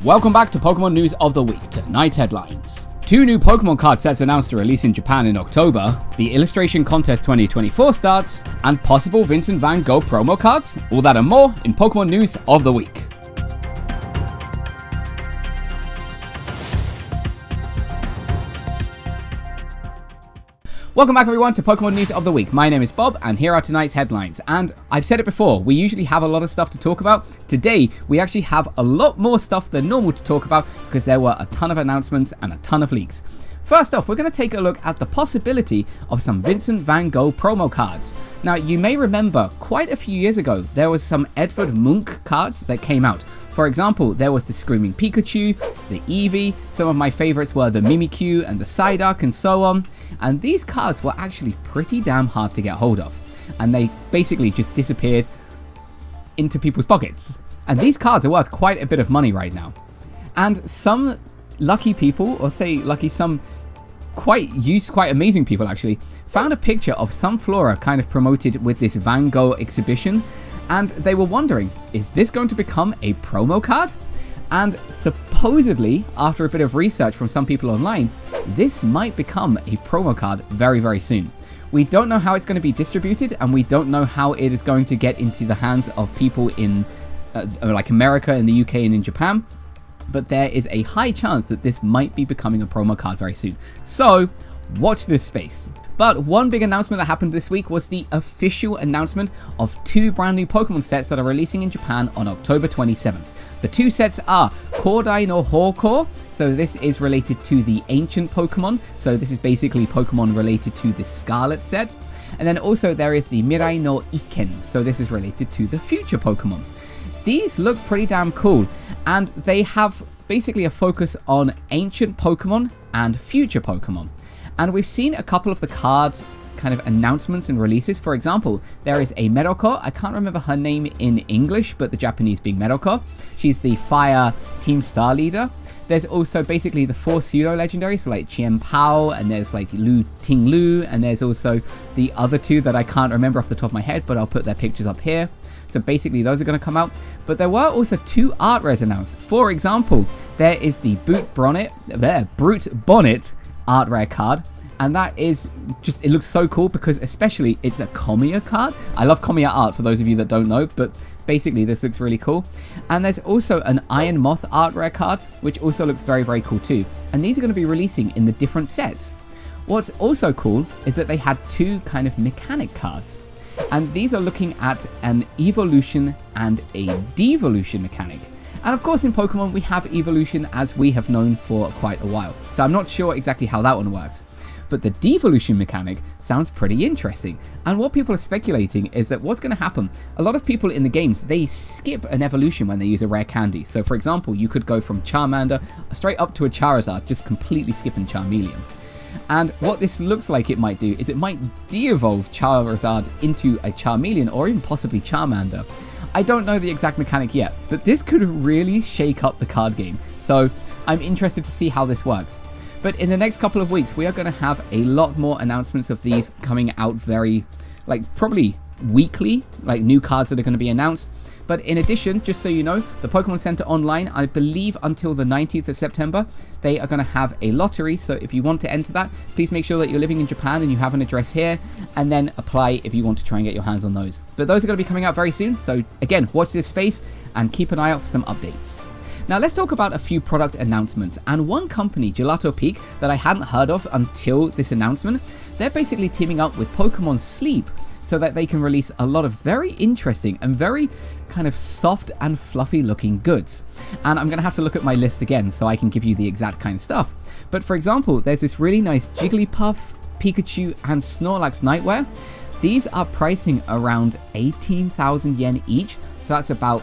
Welcome back to Pokemon News of the Week. Tonight's headlines. 2 new Pokemon card sets announced to release in Japan in October, the Illustration Contest 2024 starts, and possible Vincent van Gogh promo cards. All that and more in Pokemon News of the Week. Welcome back everyone to Pokemon News of the Week. My name is Bob and here are tonight's headlines. And I've said it before, we usually have a lot of stuff to talk about. Today, we actually have a lot more stuff than normal to talk about because there were a ton of announcements and a ton of leaks. First off, we're going to take a look at the possibility of some Vincent van Gogh promo cards. Now, you may remember quite a few years ago, there was some Edvard Munch cards that came out. For example, there was the Screaming Pikachu, the Eevee, some of my favorites were the Mimikyu and the Psyduck and so on. And these cards were actually pretty damn hard to get hold of. And they basically just disappeared into people's pockets. And these cards are worth quite a bit of money right now. And some lucky people, or say lucky some quite amazing people actually, found a picture of some Flora kind of promoted with this Van Gogh exhibition, and they were wondering, is this going to become a promo card? And supposedly, after a bit of research from some people online, this might become a promo card very, very soon. We don't know how it's going to be distributed, and we don't know how it is going to get into the hands of people in like America, in the UK, and in Japan. But there is a high chance that this might be becoming a promo card very soon. So, watch this space. But one big announcement that happened this week was the official announcement of 2 brand new Pokemon sets that are releasing in Japan on October 27th. The 2 sets are Kordai no Houkou, so this is related to the ancient Pokemon, so this is basically Pokemon related to the Scarlet set. And then also there is the Mirai no Iken, so this is related to the future Pokemon. These look pretty damn cool, and they have basically a focus on ancient Pokemon and future Pokemon. And we've seen a couple of the cards kind of announcements and releases. For example, there is a Medoko. I can't remember her name in English, but the Japanese being Medoko. She's the Fire Team Star leader. There's also basically the 4 pseudo-legendaries, so like Chien Pao, and there's like Lu Ting Lu, and there's also the other 2 that I can't remember off the top of my head, but I'll put their pictures up here. So basically those are going to come out. But there were also 2 art rares announced. For example, there is the Brute Bonnet art rare card. And that is just, it looks so cool because especially it's a Komiya card. I love Komiya art for those of you that don't know, but basically this looks really cool. And there's also an Iron Moth art rare card, which also looks very, very cool too. And these are going to be releasing in the different sets. What's also cool is that they had 2 kind of mechanic cards. And these are looking at an evolution and a devolution mechanic. And of course in Pokemon we have evolution as we have known for quite a while. So I'm not sure exactly how that one works. But the devolution mechanic sounds pretty interesting. And what people are speculating is that what's going to happen, a lot of people in the games, they skip an evolution when they use a rare candy. So for example, you could go from Charmander straight up to a Charizard, just completely skipping Charmeleon. And what this looks like it might do is it might de-evolve Charizard into a Charmeleon or even possibly Charmander. I don't know the exact mechanic yet, but this could really shake up the card game. So I'm interested to see how this works. But in the next couple of weeks, we are going to have a lot more announcements of these coming out very, probably weekly, new cards that are going to be announced. But in addition, just so you know, the Pokemon Center Online, I believe until the 19th of September, they are going to have a lottery. So if you want to enter that, please make sure that you're living in Japan and you have an address here, and then apply if you want to try and get your hands on those. But those are going to be coming out very soon. So again, watch this space and keep an eye out for some updates. Now let's talk about a few product announcements, and one company, Gelato Pique, that I hadn't heard of until this announcement, they're basically teaming up with Pokemon Sleep so that they can release a lot of very interesting and very kind of soft and fluffy looking goods. And I'm going to have to look at my list again so I can give you the exact kind of stuff. But for example, there's this really nice Jigglypuff, Pikachu and Snorlax nightwear. These are pricing around 18,000 yen each, so that's about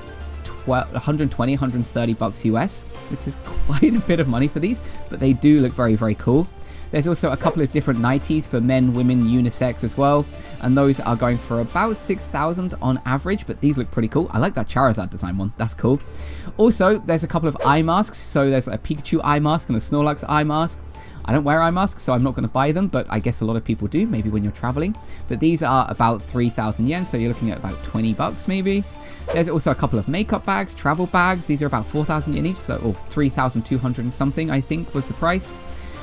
120, 130 bucks US, which is quite a bit of money for these, but they do look very, very cool. There's also a couple of different nighties for men, women, unisex as well, and those are going for about 6,000 on average, but these look pretty cool. I like that Charizard design one, that's cool. Also, there's a couple of eye masks, so there's a Pikachu eye mask and a Snorlax eye mask. I don't wear eye masks, so I'm not going to buy them, but I guess a lot of people do, maybe when you're traveling. But these are about 3,000 yen, so you're looking at about 20 bucks maybe. There's also a couple of makeup bags, travel bags. These are about 4,000 yen each, so, or 3,200 and something, I think was the price.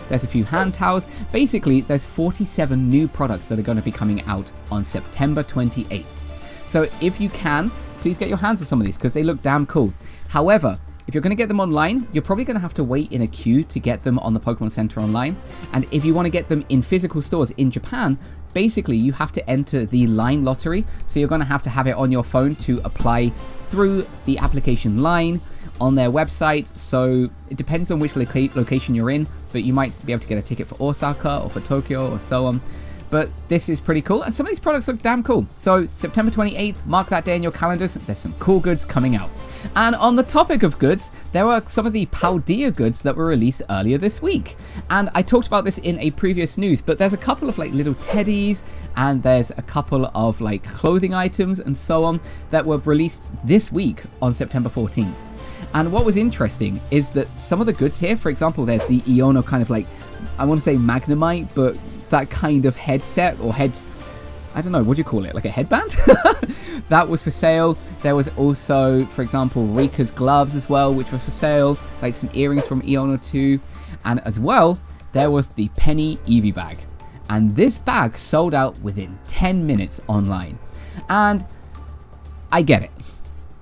There's a few hand towels. Basically, there's 47 new products that are going to be coming out on September 28th. So if you can, please get your hands on some of these because they look damn cool. However, if you're going to get them online, you're probably going to have to wait in a queue to get them on the Pokemon Center online. And if you want to get them in physical stores in Japan, basically you have to enter the line lottery. So you're going to have it on your phone to apply through the application line on their website. So it depends on which location you're in, but you might be able to get a ticket for Osaka or for Tokyo or so on. But this is pretty cool, and some of these products look damn cool. So September 28th, mark that day in your calendars. There's some cool goods coming out. And on the topic of goods, there were some of the Paldea goods that were released earlier this week. And I talked about this in a previous news, but there's a couple of like little teddies, and there's a couple of like clothing items and so on that were released this week on September 14th. And what was interesting is that some of the goods here, for example, there's the Iono kind of like, I want to say Magnemite, but that kind of headset or I don't know, what do you call it? Like a headband? That was for sale. There was also, for example, Rika's gloves as well, which were for sale. Like some earrings from Iono 2. And as well, there was the Penny Eevee bag. And this bag sold out within 10 minutes online. And I get it.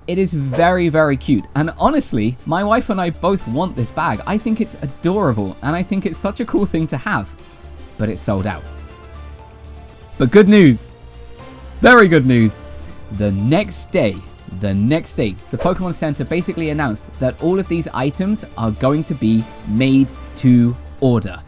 It is very, very cute. And honestly, my wife and I both want this bag. I think it's adorable. And I think it's such a cool thing to have. But it's sold out. But good news. Very good news. The next day, the Pokemon Center basically announced that all of these items are going to be made to order.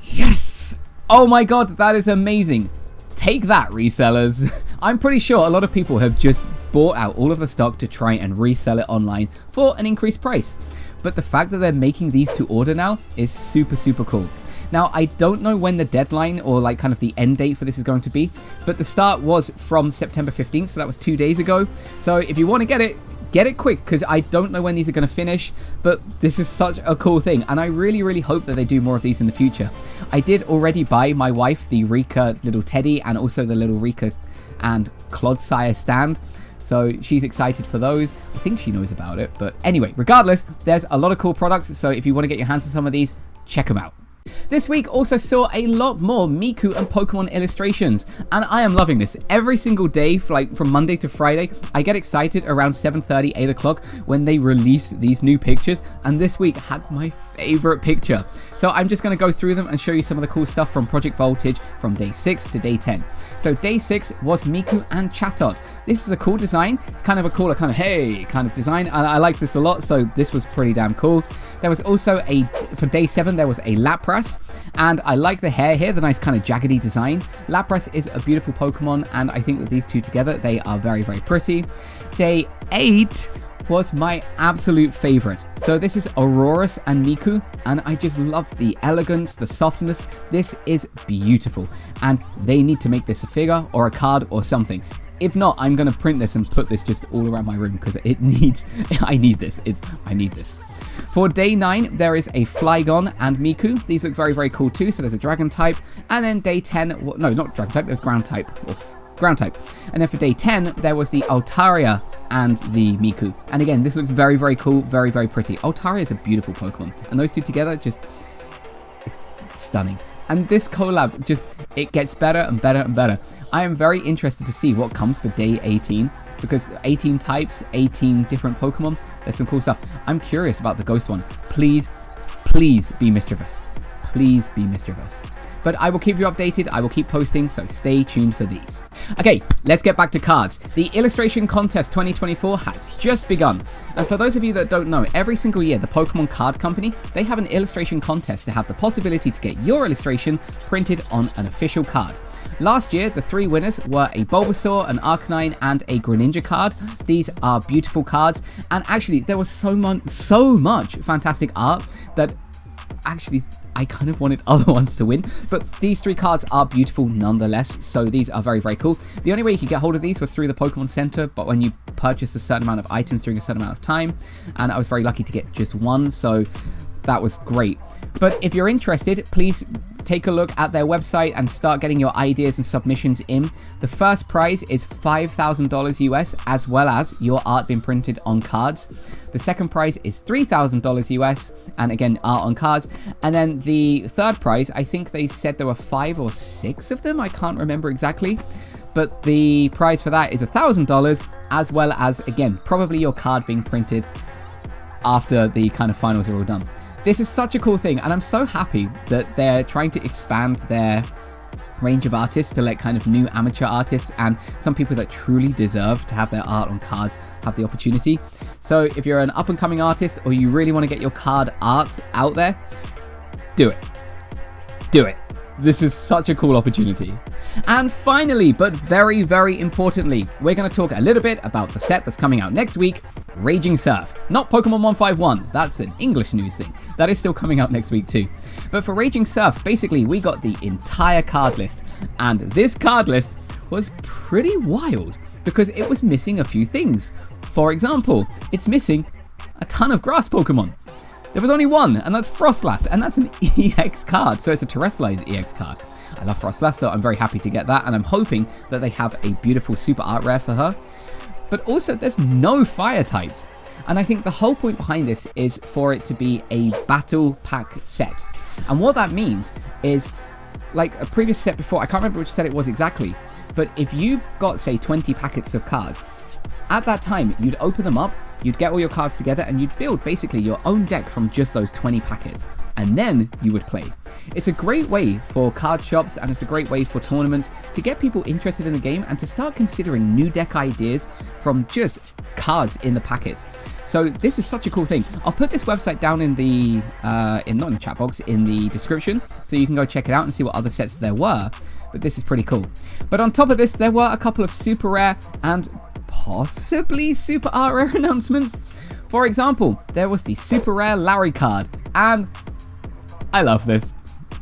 Yes! Oh my god, that is amazing. Take that, resellers. I'm pretty sure a lot of people have just bought out all of the stock to try and resell it online for an increased price. But the fact that they're making these to order now is super, super cool. Now, I don't know when the deadline or like kind of the end date for this is going to be, but the start was from September 15th, so that was 2 days ago. So if you want to get it quick, because I don't know when these are going to finish, but this is such a cool thing, and I really, really hope that they do more of these in the future. I did already buy my wife the Rika little teddy and also the little Rika and Clodsire stand. So she's excited for those. I think she knows about it. But anyway, regardless, there's a lot of cool products. So if you want to get your hands on some of these, check them out. This week also saw a lot more Miku and Pokemon illustrations, and I am loving this. Every single day, like from Monday to Friday, I get excited around 7:30, 8 o'clock when they release these new pictures, and this week had my favorite picture. So I'm just going to go through them and show you some of the cool stuff from Project Voltage from day 6 to day 10. So day 6 was Miku and Chatot. This is a cool design. It's kind of a cooler kind of hey kind of design, and I like this a lot, so this was pretty damn cool. There was also for day 7, there was a Lapras, and I like the hair here, the nice kind of jaggedy design. Lapras is a beautiful Pokemon, and I think that these two together, they are very, very pretty. Day 8 was my absolute favorite. So this is Aurorus and Miku, and I just love the elegance, the softness. This is beautiful, and they need to make this a figure or a card or something. If not, I'm going to print this and put this just all around my room because I need this. I need this. For day 9, there is a Flygon and Miku. These look very, very cool too. So there's a Dragon type. And then day 10, no, not Dragon type, there's Ground type. Ground type. And then for day 10, there was the Altaria and the Miku. And again, this looks very, very cool, very, very pretty. Altaria is a beautiful Pokemon. And those two together just, it's stunning. And this collab it gets better and better and better. I am very interested to see what comes for day 18, because 18 types, 18 different Pokemon, there's some cool stuff. I'm curious about the Ghost one. Please, please be mischievous. Please be mischievous. But I will keep you updated, I will keep posting, so stay tuned for these. Okay, let's get back to cards. The Illustration Contest 2024 has just begun. And for those of you that don't know, every single year, the Pokemon Card Company, they have an illustration contest to have the possibility to get your illustration printed on an official card. Last year, the 3 winners were a Bulbasaur, an Arcanine, and a Greninja card. These are beautiful cards, and actually, there was so much fantastic art that actually I kind of wanted other ones to win. But these 3 cards are beautiful nonetheless, so these are very, very cool. The only way you could get hold of these was through the Pokemon Center, but when you purchased a certain amount of items during a certain amount of time, and I was very lucky to get just one, so that was great. But if you're interested, please take a look at their website and start getting your ideas and submissions in. The first prize is $5,000 US, as well as your art being printed on cards. The second prize is $3,000 US, and again, art on cards. And then the third prize, I think they said there were 5 or 6 of them. I can't remember exactly. But the prize for that is $1,000, as well as, again, probably your card being printed after the kind of finals are all done. This is such a cool thing, and I'm so happy that they're trying to expand their range of artists to let kind of new amateur artists and some people that truly deserve to have their art on cards have the opportunity. So if you're an up-and-coming artist or you really want to get your card art out there, do it. Do it. This is such a cool opportunity. And finally, but very, very importantly, we're going to talk a little bit about the set that's coming out next week, Raging Surf. Not Pokemon 151, that's an English news thing. That is still coming out next week too. But for Raging Surf, basically we got the entire card list. And this card list was pretty wild because it was missing a few things. For example, it's missing a ton of grass Pokemon. There was only one, and that's Frostlass, and that's an EX card, so it's a terrestrialized EX card. I love Frostlass, so I'm very happy to get that, and I'm hoping that they have a beautiful super art rare for her. But also, there's no fire types, and I think the whole point behind this is for it to be a battle pack set. And what that means is, like a previous set before, I can't remember which set it was exactly, but if you got, say, 20 packets of cards, at that time, you'd open them up, you'd get all your cards together, and you'd build basically your own deck from just those 20 packets. And then you would play. It's a great way for card shops, and it's a great way for tournaments to get people interested in the game and to start considering new deck ideas from just cards in the packets. So this is such a cool thing. I'll put this website down in the, not in the chat box, in the description, so you can go check it out and see what other sets there were. But this is pretty cool. But on top of this, there were a couple of super rare and possibly super art rare announcements. For example, there was the super rare Larry card, and I love this.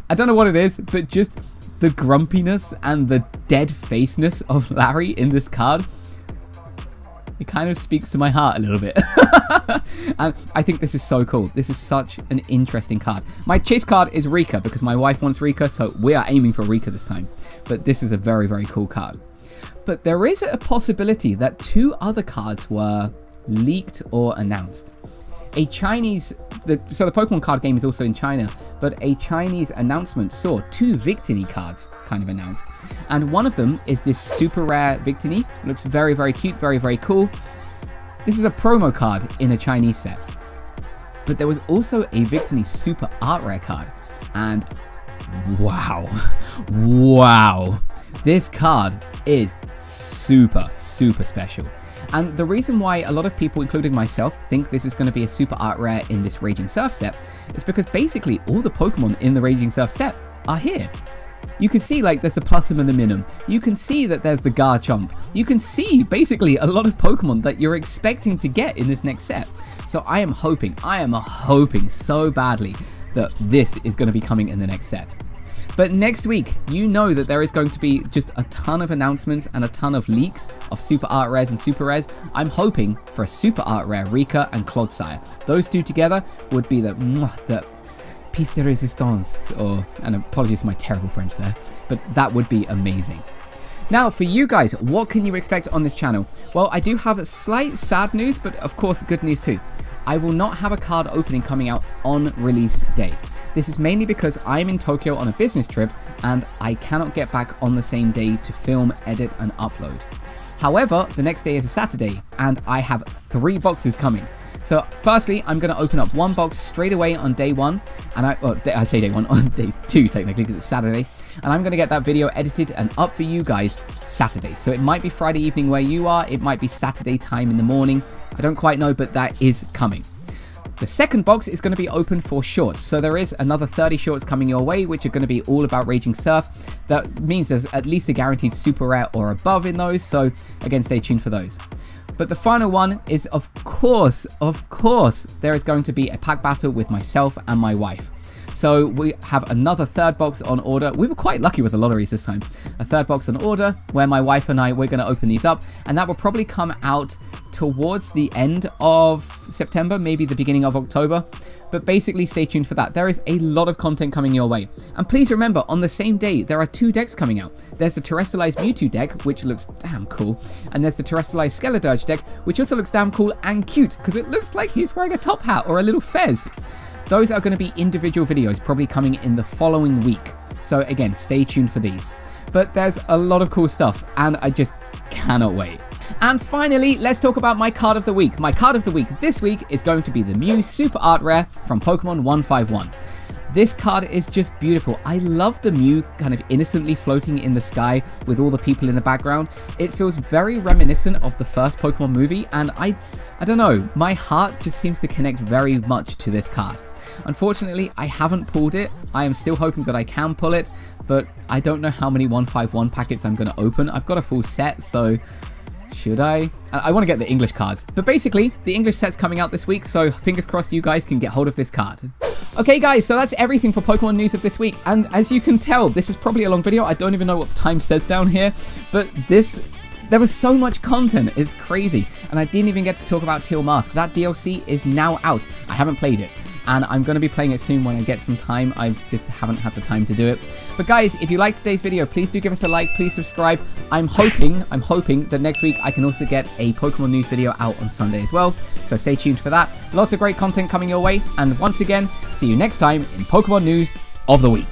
I don't know what it is, but just the grumpiness and the dead faceness of Larry in this card, it kind of speaks to my heart a little bit. And I think this is so cool. This is such an interesting card. My chase card is Rika because my wife wants Rika, so we are aiming for Rika this time. But this is a very, very cool card. But there is a possibility that 2 other cards were leaked or announced. A Chinese, so the Pokemon card game is also in China, but a Chinese announcement saw 2 Victini cards kind of announced. And one of them is this super rare Victini. It looks very, very cute, very, very cool. This is a promo card in a Chinese set. But there was also a Victini super art rare card. And wow, wow. This card is super, super special. And the reason why a lot of people, including myself, think this is going to be a super art rare in this Raging Surf set is because basically all the Pokemon in the Raging Surf set are here. You can see like there's the Possum and the Minun. You can see that there's the Garchomp. You can see basically a lot of Pokemon that you're expecting to get in this next set. So I am hoping so badly that this is going to be coming in the next set. But next week, you know that there is going to be just a ton of announcements and a ton of leaks of super art rares and super rares. I'm hoping for a super art rare Rika and Clodsire. Those 2 together would be the piece de resistance, and apologies for my terrible French there, but that would be amazing. Now, for you guys, what can you expect on this channel? Well, I do have a slight sad news, but of course good news too. I will not have a card opening coming out on release day. This is mainly because I'm in Tokyo on a business trip and I cannot get back on the same day to film, edit and upload. However, the next day is a Saturday and I have 3 boxes coming. So firstly, I'm going to open up 1 box straight away on day 1, and I say day 1, on day 2 technically because it's Saturday, and I'm going to get that video edited and up for you guys Saturday. So it might be Friday evening where you are, it might be Saturday time in the morning, I don't quite know, but that is coming. The second box is going to be open for shorts. So there is another 30 shorts coming your way, which are going to be all about Raging Surf. That means there's at least a guaranteed super rare or above in those. So again, stay tuned for those. But the final one is, of course, there is going to be a pack battle with myself and my wife. So we have another third box on order. We were quite lucky with the lotteries this time. A third box on order where my wife and I, we're going to open these up, and that will probably come out towards the end of September, maybe the beginning of October. But basically, stay tuned for that. There is a lot of content coming your way. And please remember, on the same day, there are 2 decks coming out. There's the Terrestrialized Mewtwo deck, which looks damn cool. And there's the Terrestrialized Skeledirge deck, which also looks damn cool and cute, because it looks like he's wearing a top hat or a little fez. Those are going to be individual videos, probably coming in the following week. So again, stay tuned for these. But there's a lot of cool stuff, and I just cannot wait. And finally, let's talk about my card of the week. My card of the week this week is going to be the Mew Super Art Rare from Pokemon 151. This card is just beautiful. I love the Mew kind of innocently floating in the sky with all the people in the background. It feels very reminiscent of the first Pokemon movie, and I don't know, my heart just seems to connect very much to this card. Unfortunately, I haven't pulled it. I am still hoping that I can pull it, but I don't know how many 151 packets I'm going to open. I've got a full set, so should I? I want to get the English cards. But basically, the English set's coming out this week, so fingers crossed you guys can get hold of this card. Okay guys, so that's everything for Pokemon news of this week. And as you can tell, this is probably a long video. I don't even know what the time says down here, but there was so much content. It's crazy. And I didn't even get to talk about Teal Mask. That DLC is now out. I haven't played it, and I'm going to be playing it soon when I get some time. I just haven't had the time to do it. But guys, if you liked today's video, please do give us a like, please subscribe. I'm hoping that next week I can also get a Pokemon news video out on Sunday as well. So stay tuned for that. Lots of great content coming your way. And once again, see you next time in Pokemon news of the week.